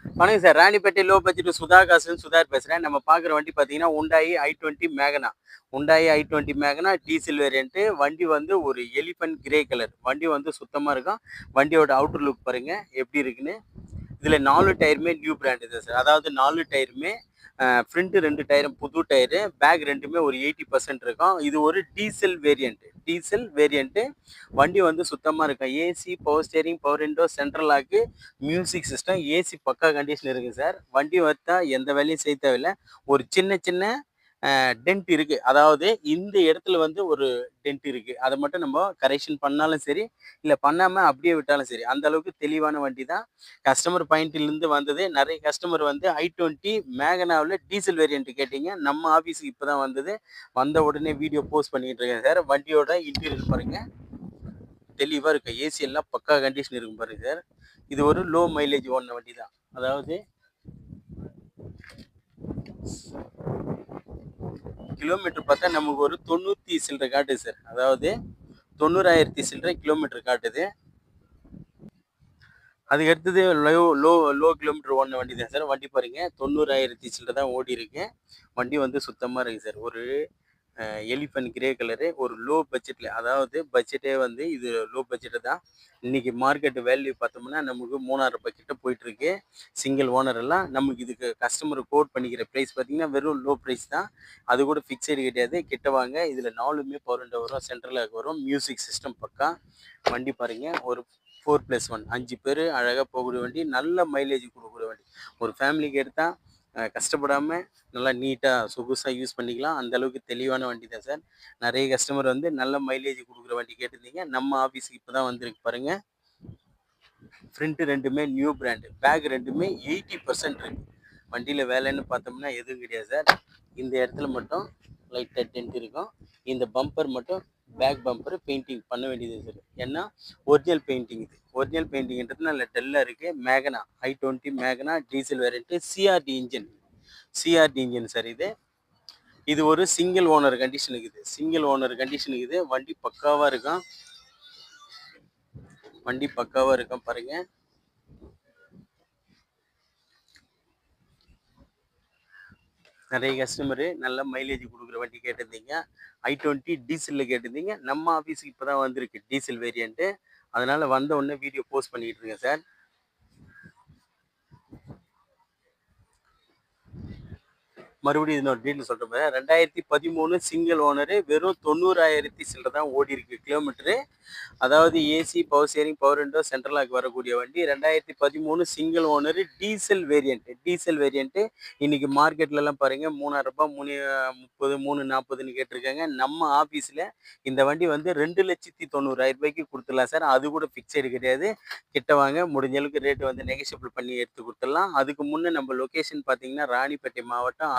வணக்கம் sir. Ranipet low budget Sudhar பேசுறேன். நம்ம பார்க்குற வண்டி பார்த்தீங்கன்னா, Hyundai i20 Magna. Hyundai i20 Magna diesel variant. வண்டி வந்து ஒரு எலிஃபண்ட் கிரே கலர். வண்டி வந்து சுத்தமா இருக்கும். வண்டியோட அவுட்டர் லுக் பாருங்க எப்படி இருக்குன்னு. இதில் 4 டயருமே நியூ பிராண்ட் தான் சார். அதாவது 4 டயருமே ஃப்ரண்ட் 2 டயரும் புது டயரு, பேக் ரெண்டுமே ஒரு 80% இருக்கும். இது ஒரு டீசல் வேரியன்ட்டு. வண்டி வந்து சுத்தமாக இருக்கும். AC, power steering, power window, central lock, music system, AC பக்கா கண்டிஷன் இருக்குது சார். வண்டி வத்தா எந்த வேலையும் செய்ய தேவையில்லை. ஒரு சின்ன சின்ன டென்ட் இருக்குது. அதாவது இந்த இடத்துல வந்து ஒரு டென்ட் இருக்குது. அதை மட்டும் நம்ம கரெக்ஷன் பண்ணாலும் சரி, இல்லை பண்ணாமல் அப்படியே விட்டாலும் சரி, அந்த அளவுக்கு தெளிவான வண்டி தான். கஸ்டமர் பாயிண்ட்லேருந்து வந்தது. நிறைய கஸ்டமர் வந்து i20 மேகனாவில் டீசல் வேரியன்ட் கேட்டிங்க. நம்ம ஆஃபீஸுக்கு இப்போ தான் வந்தது. வந்த உடனே வீடியோ போஸ்ட் பண்ணிகிட்டு இருக்கேன் சார். வண்டியோட இன்டீரியர் பாருங்கள், தெளிவாக இருக்குது. ஏசி எல்லாம் பக்கா கண்டிஷன் இருக்கும் பாருங்க சார். இது ஒரு லோ மைலேஜ் ஓடின வண்டி தான். அதாவது கிலோமீட்டர் பார்த்தா நமக்கு ஒரு 90 சில்லரை காட்டுது சார். அதாவது 90,000 சில்லரை கிலோமீட்டர் காட்டுது. அதுக்கு அடுத்தது லோ கிலோமீட்டர் ஓடின வண்டி தான் சார். வண்டி பாருங்க 90,000 சில்லரை தான் ஓடி இருக்கு. வண்டி வந்து சுத்தமாக இருக்குது சார். ஒரு எலிஃபண்ட் கிரே கலரு, ஒரு லோ பட்ஜெட்டில். அதாவது பட்ஜெட்டே வந்து இது லோ பட்ஜெட்டு தான். இன்றைக்கி மார்க்கெட் வேல்யூ பார்த்தோம்னா நமக்கு 3,000 ரூபாய் கிட்ட போயிட்டுருக்கு. சிங்கிள் ஓனர் எல்லாம். நமக்கு இதுக்கு கஸ்டமர் கோட் பண்ணிக்கிற ப்ரைஸ் பார்த்திங்கன்னா வெறும் லோ ப்ரைஸ் தான். அது கூட ஃபிக்ஸடு கிடையாது. கிட்ட வாங்க. இதில் 4மே பவர் விண்டோ வரும், சென்ட்ரலாக வரும், மியூசிக் சிஸ்டம் பக்கா. வண்டி பாருங்கள், ஒரு 4+1 5 பேர் அழகாக போகக்கூடிய வண்டி. நல்ல மைலேஜ் கொடுக்குற வண்டி. ஒரு ஃபேமிலிக்கு எடுத்தால் கஷ்டப்படாமல் நல்லா நீட்டாக சொகுசாக யூஸ் பண்ணிக்கலாம். அந்த அளவுக்கு தெளிவான வண்டி தான் சார். நிறைய கஸ்டமர் வந்து நல்ல மைலேஜ் கொடுக்குற வண்டி கேட்டிருந்தீங்க. நம்ம ஆஃபீஸுக்கு இப்போ தான் வந்திருக்கு பாருங்கள். ஃப்ரண்ட்டு ரெண்டுமே நியூ பிராண்டு, பேக் ரெண்டுமே 80% இருக்குது. வண்டியில் வேலைன்னு பார்த்தோம்னா எதுவும் கிடையாது சார். இந்த இடத்துல மட்டும் லைட்டாக டென்ட் இருக்கும். இந்த பம்பர் மட்டும் பேக் பம்பர் பெயிண்டிங் பண்ண வேண்டியது சார். ஏன்னா ஒரிஜினல் பெயிண்டிங் இது. ஒரிஜினல் பெயிண்டிங்கிறது நல்ல டெல்லாக இருக்குது. Magna i20 Magna diesel variant, CRD engine sir. இது ஒரு சிங்கிள் ஓனர் கண்டிஷன் இருக்குது. வண்டி பக்காவாக இருக்கும் பாருங்க. நிறைய கஸ்டமரு நல்ல மைலேஜ் கொடுக்குற வண்டி கேட்டிருந்தீங்க. i20 டீசலில் கேட்டிருந்தீங்க. நம்ம ஆஃபீஸுக்கு இப்போ தான் வந்திருக்கு டீசல் வேரியன்ட்டு. அதனால் வந்த உடனே வீடியோ போஸ்ட் பண்ணிகிட்டு இருக்கேன் சார். மறுபடியும் இன்னொரு டீட்டெயில் சொல்கிறேன். 2013 சிங்கிள் ஓனரு, வெறும் 90,000 சில்லரை தான் ஓடி இருக்கு கிலோமீட்டரு. அதாவது AC, power steering, power window, சென்ட்ரலாக வரக்கூடிய வண்டி. 2013 சிங்கிள் ஓனரு, டீசல் வேரியன்ட்டு. இன்றைக்கி மார்க்கெட்லலாம் பாருங்கள் 3,000 ரூபாய், 330, 340ன்னு கேட்டிருக்காங்க. நம்ம ஆஃபீஸில் இந்த வண்டி வந்து 2,90,000 ரூபாய்க்கு கொடுத்துடலாம் சார். அது கூட ஃபிக்ஸடு கிடையாது. கிட்ட வாங்க, முடிஞ்ச அளவுக்கு ரேட்டு வந்து நெகோஷியபிள் பண்ணி எடுத்து கொடுத்துடலாம். அதுக்கு முன்னே நம்ம லொக்கேஷன் பார்த்தீங்கன்னா ராணிப்பேட்டை மாவட்டம்,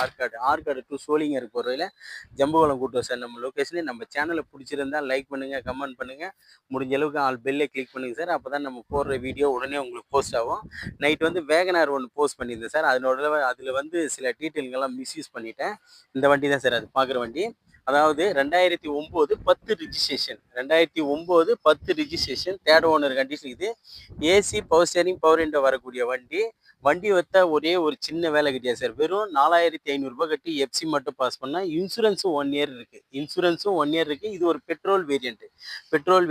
ஆற்காடு டு சோளிங்கர் போகிறதுல ஜம்புவலம் கூட்டம் சார் நம்ம லொக்கேஷனு. நம்ம சேனலை பிடிச்சிருந்தா லைக் பண்ணுங்கள், கமெண்ட் பண்ணுங்கள். முடிஞ்ச அளவுக்கு பெல்லை கிளிக் பண்ணுங்கள் சார். அப்போ தான் நம்ம போடுற வீடியோ உடனே உங்களுக்கு போஸ்ட் ஆகும். நைட் வந்து வேகனார் ஒன்று போஸ்ட் பண்ணியிருந்தேன் சார். அதில் வந்து சில டீட்டெயில்கள்லாம் மிஸ்யூஸ் பண்ணிட்டேன். இந்த வண்டி தான் சார், அது பார்க்குற வண்டி. அதாவது 2009 10 ரிஜிஸ்ட்ரேஷன், தேர்ட் ஓனர் கண்டிஷன். இது AC, power steering, power window வரக்கூடிய வண்டி வைத்தா ஒரே ஒரு சின்ன வேலை கிடையாது சார். வெறும் 4,500 ரூபாய் கட்டி எஃப்சி மட்டும் பாஸ் பண்ணால் இன்சூரன்ஸும் 1 இயர் இருக்குது. இது ஒரு பெட்ரோல்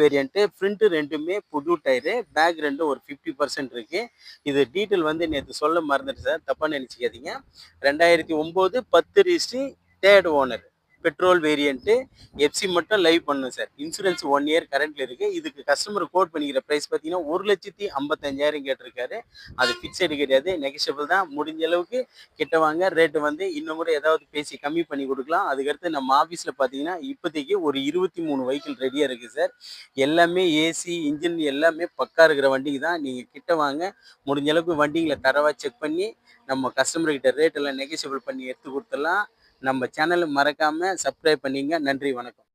வேரியன்ட்டு. ஃப்ரண்ட்டு ரெண்டுமே புது டயரு, பேக் ரெண்டும் ஒரு 50% இருக்குது. இது டீட்டெயில் வந்து நேற்று சொல்ல மறந்துட்டு சார், தப்பாக நினச்சிக்காதீங்க. 2009 10 registry, third owner, petrol variant. FC மட்டும் லைவ் பண்ணணும் சார். இன்சூரன்ஸ் 1 இயர் கரண்ட்டில் இருக்குது. இதுக்கு கஸ்டமர் கோட் பண்ணிக்கிற ப்ரைஸ் பார்த்தீங்கன்னா 1,55,000 கேட்டிருக்காரு. அது ஃபிக்ஸடு கிடையாது, நெகோஷியபிள் தான். முடிஞ்ச அளவுக்கு கிட்ட வாங்க. ரேட்டு வந்து இன்னும் கூட ஏதாவது பேசி கம்மி பண்ணி கொடுக்கலாம். அதுக்கடுத்து நம்ம ஆஃபீஸில் பார்த்தீங்கன்னா இப்போதைக்கு ஒரு 23 வெஹிக்கிள் ரெடியாக இருக்குது சார். எல்லாமே ஏசி, இன்ஜின் எல்லாமே பக்கா இருக்கிற வண்டிக்கு தான். நீங்கள் கிட்ட வாங்க. முடிஞ்ச அளவுக்கு வண்டிங்களை தரவாக செக் பண்ணி நம்ம கஸ்டமர்கிட்ட ரேட்டெல்லாம் நெகோஷியபிள் பண்ணி எடுத்து கொடுத்துடலாம். நம்ம சேனலை மறக்காமல் சப்ஸ்கிரைப் பண்ணிங்க. நன்றி, வணக்கம்.